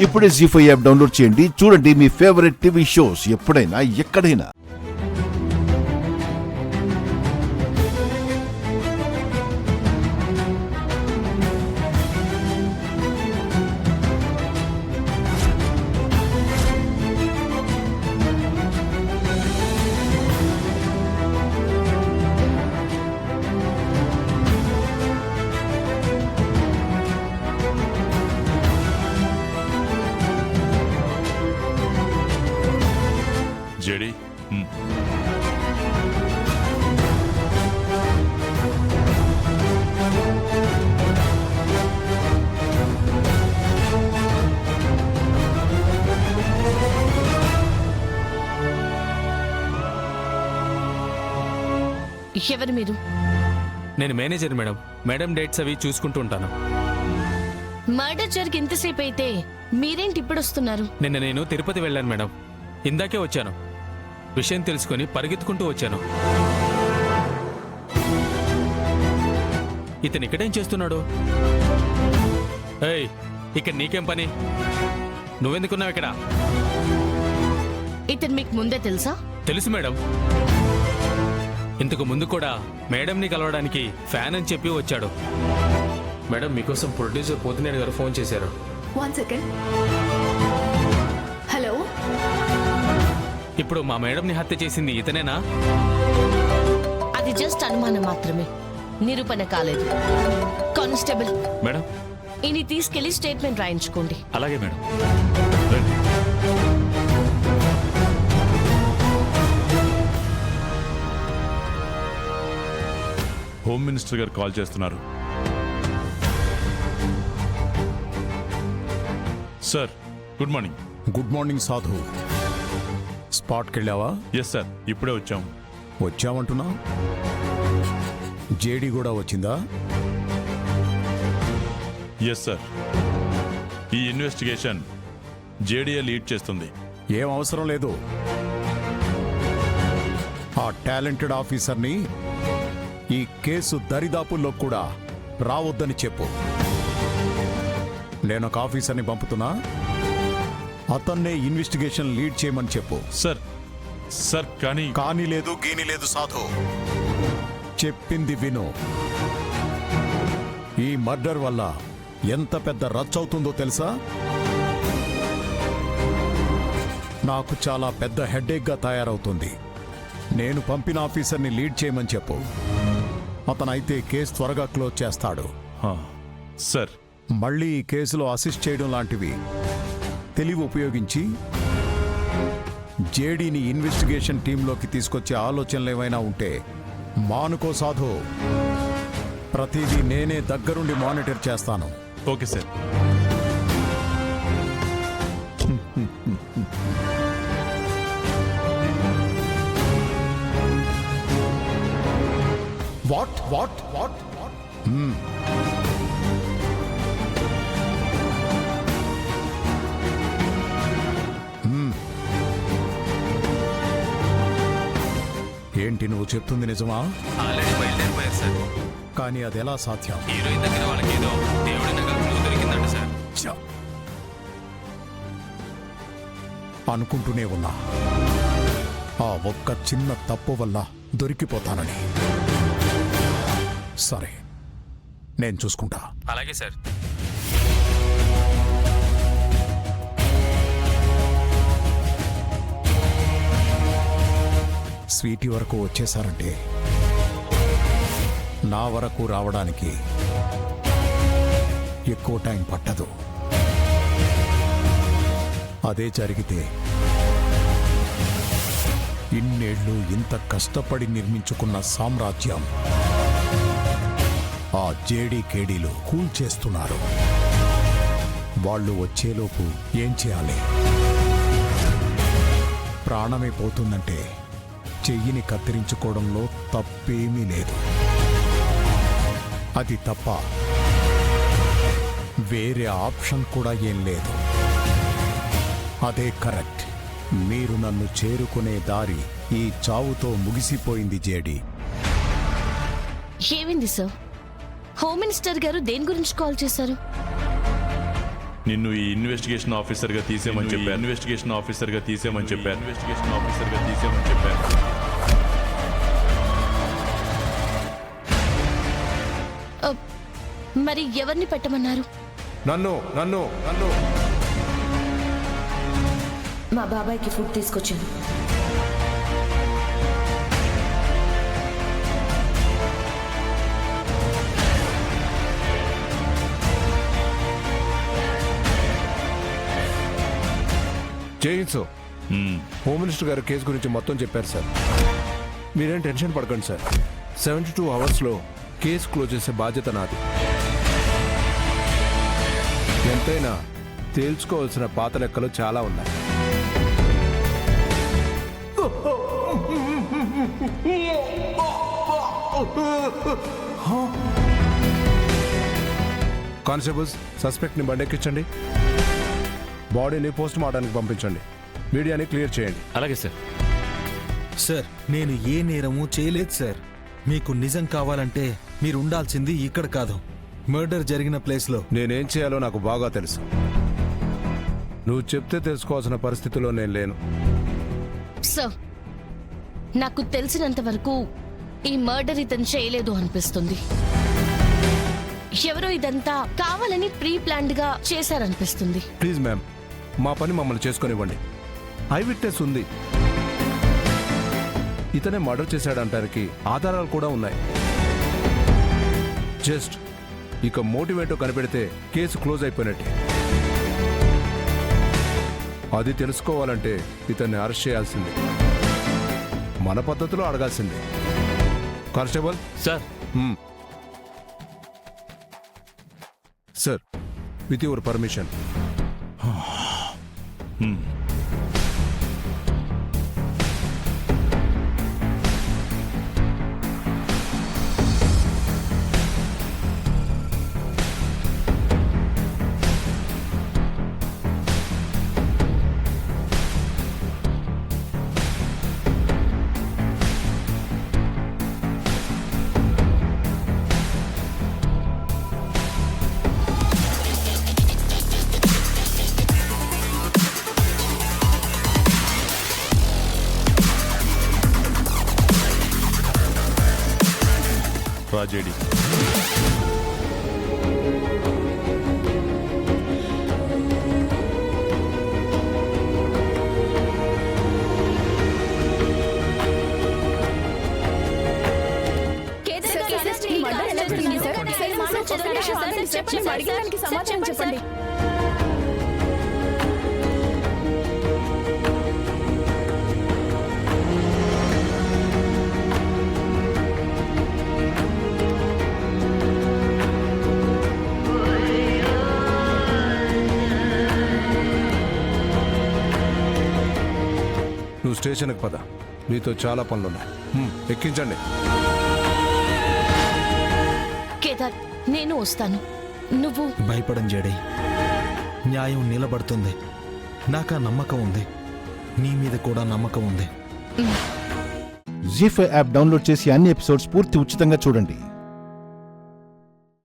ఇప్పుడే జీ5 app download చేయండి. చూడండి మీ ఫేవరెట్ టీవీ షోస్ ఎప్పుడైనా ఎక్కడైనా. జేడీ ఎవరు మీరు? నేను మేనేజర్ మేడం. మేడం డేట్స్ అవి చూసుకుంటూ ఉంటాను. మర్డర్ జరిగి ఎంతసేపు అయితే మీరేంటి ఇప్పుడు వస్తున్నారు? నిన్న నేను తిరుపతి వెళ్ళాను మేడం. ఇందాకే వచ్చాను. విషయం తెలుసుకొని పరిగెత్తుకుంటూ వచ్చాను. ఇతను ఇక్కడేం చేస్తున్నాడు? ఏయ్, ఇక్కడ నీకేం పని? నువ్వెందుకున్నావు ఇక్కడ? ఇతను మీకు ముందే తెలుసా? తెలుసు మేడం. ఇంతకు ముందు కూడా మేడంని కలవడానికి ఫ్యాన్ అని చెప్పి వచ్చాడు. మేడం, మీకోసం ప్రొడ్యూసర్ పోతినేని గారు ఫోన్ చేశారు. 1 second. హలో. ఇప్పుడు మా మేడంని హత్య చేసింది ఇతనేనా? అది జస్ట్ అనుమానం మాత్రమే, నిరూపణ కాలేదు. Constable madam. ఇని తీసుకెళ్లి స్టేట్మెంట్ రాయించుకోండి. అలాగే మేడం. రండి. హోమ్ మినిస్టర్ గారు కాల్ చేస్తున్నారు. Sir, good morning. Good morning సాధు. స్పాట్కి వెళ్ళావా? ఎస్ సార్, ఇప్పుడే వచ్చాం. వచ్చావంటున్నా? జేడీ కూడా వచ్చిందా? ఎస్ సార్, ఈ ఇన్వెస్టిగేషన్ జేడీఏ లీడ్ చేస్తుంది. ఏం అవసరం లేదు. ఆ టాలెంటెడ్ ఆఫీసర్ని ఈ కేసు దరిదాపుల్లో కూడా రావద్దని చెప్పు. నేను ఒక ఆఫీసర్ని పంపుతున్నా, అతన్నే ఇన్వెస్టిగేషన్ లీడ్ చేయమని చెప్పు. సార్ కానీ లేదు, గీని లేదు సాధు. చెప్పింది విను. ఈ మర్డర్ వల్ల ఎంత పెద్ద రచ్చవుతుందో తెలుసా? నాకు చాలా పెద్ద హెడ్ఏక్గా తయారవుతుంది. నేను పంపిన ఆఫీసర్ని లీడ్ చేయమని చెప్పు. అతనైతే కేసు త్వరగా క్లోజ్ చేస్తాడు. సార్, మళ్ళీ ఈ కేసులో అసిస్ట్ చేయడం లాంటివి తెలివి ఉపయోగించి జేడీని ఇన్వెస్టిగేషన్ టీంలోకి తీసుకొచ్చే ఆలోచనలు ఏమైనా ఉంటే మానుకో సాధు. ప్రతిదీ నేనే దగ్గరుండి మానిటర్ చేస్తాను. Okay sir. What what what what ఏంటి నువ్వు చెప్తుంది నిజమా? ఆల్రెడీ బయలుదేరిపోయారు సార్. కానీ అది ఎలా సాధ్యం? హీరోయిన్ దగ్గర వాళ్ళకి ఏదో దేవుడి నగలు క్లూ దొరికిందంట సార్. ఛ! అనుకుంటూనే ఉన్నా ఆ ఒక్క చిన్న తప్పు వల్ల దొరికిపోతానని. సరే, నేను చూసుకుంటా. అలాగే సార్. స్వీటీ వరకు వచ్చేసారంటే నా వరకు రావడానికి ఎక్కువ టైం పట్టదు. అదే జరిగితే ఇన్నేళ్లు ఇంత కష్టపడి నిర్మించుకున్న సామ్రాజ్యం ఆ జేడీ కేడీలు కూల్చేస్తున్నారు. వాళ్ళు వచ్చేలోపు ఏం చేయాలి? ప్రాణమే పోతుందంటే చెయ్యిని కత్తిరించుకోవడంలో తప్పేమీ లేదు. అది తప్ప వేరే ఆప్షన్ కూడా ఏం లేదు. అదే కరెక్ట్. మీరు నన్ను చేరుకునే దారి ఈ చావుతో ముగిసిపోయింది జేడీ. ఏమైంది సార్? హోమ్ మినిస్టర్ గారు దేని గురించి కాల్ చేశారు? నిన్ను ఈ ఇన్వెస్టిగేషన్ ఆఫీసర్గా తీసేమని చెప్పారు. ఇన్వెస్టిగేషన్ ఆఫీసర్గా తీసేమని చెప్పారు. ఇన్వెస్టిగేషన్ ఆఫీసర్గా తీసేమని చెప్పారు. మరి ఎవరిని పెట్టమన్నారు? నన్ను నన్ను నన్ను మా బాబాయ్కి ఫుడ్ తీసుకొచ్చాను. జయించు. హోమ్ మినిస్టర్ గారు కేసు గురించి మొత్తం చెప్పారు సార్. మీరేం టెన్షన్ పడకండి సార్. 72 అవర్స్లో కేసు క్లోజ్ చేసే బాధ్యత నాది. ఎంతైనా తేల్చుకోవాల్సిన పాత లెక్కలు చాలా ఉన్నాయి. కానిస్టేబుల్స్, సస్పెక్ట్ని బండెక్కించండి. బాడీని పోస్ట్ మార్టానికి పంపించండి. మీడియాని క్లియర్ చేయండి. అలాగే సార్. సార్, నేను ఏ నేరము చేయలేదు సార్. మీకు నిజం కావాలంటే మీరు ఉండాల్సింది ఇక్కడ కాదు, మర్డర్ జరిగిన ప్లేస్లో. నేనేం చేయాలో నాకు బాగా తెలుసు. నువ్వు చెప్తే తెలుసుకోవాల్సిన పరిస్థితిలో నేను లేను. సార్, నాకు తెలిసినంత వరకు ఈ మర్డర్ ఇతను చేయలేదు అనిపిస్తుంది. ఎవరో ఇదంతా కావాలని ప్రీ ప్లాన్డ్ గా చేశారనిపిస్తుంది. ప్లీజ్ మ్యామ్, మా పని మమ్మల్ని చేసుకొనివ్వండి. ఐ విట్నెస్ ఉంది. ఇతనే మర్డర్ చేశాడంటానికి ఆధారాలు కూడా ఉన్నాయి. జస్ట్ ఇక మోటివేటో కనిపెడితే కేసు క్లోజ్ అయిపోయినట్టే. అది తెలుసుకోవాలంటే ఇతన్ని అరెస్ట్ చేయాల్సిందే. మన పద్ధతిలో అడగాల్సిందే. Constable sir. Sir, with your permission. Tragedy. సమాచారం చెప్పండి. నువ్వు స్టేషన్కి పద. నీతో చాలా పనులున్నాయి. ఎక్కించండి. కేదార్, నేను వస్తాను. నువ్వు భయపడం జడై, న్యాయం నిలబడుతుంది. నాకా నమ్మకం ఉంది, నీ మీద కూడా నమ్మకం ఉంది. జీ5 యాప్ డౌన్లోడ్ చేసి అన్ని ఎపిసోడ్స్ పూర్తి ఉచితంగా చూడండి.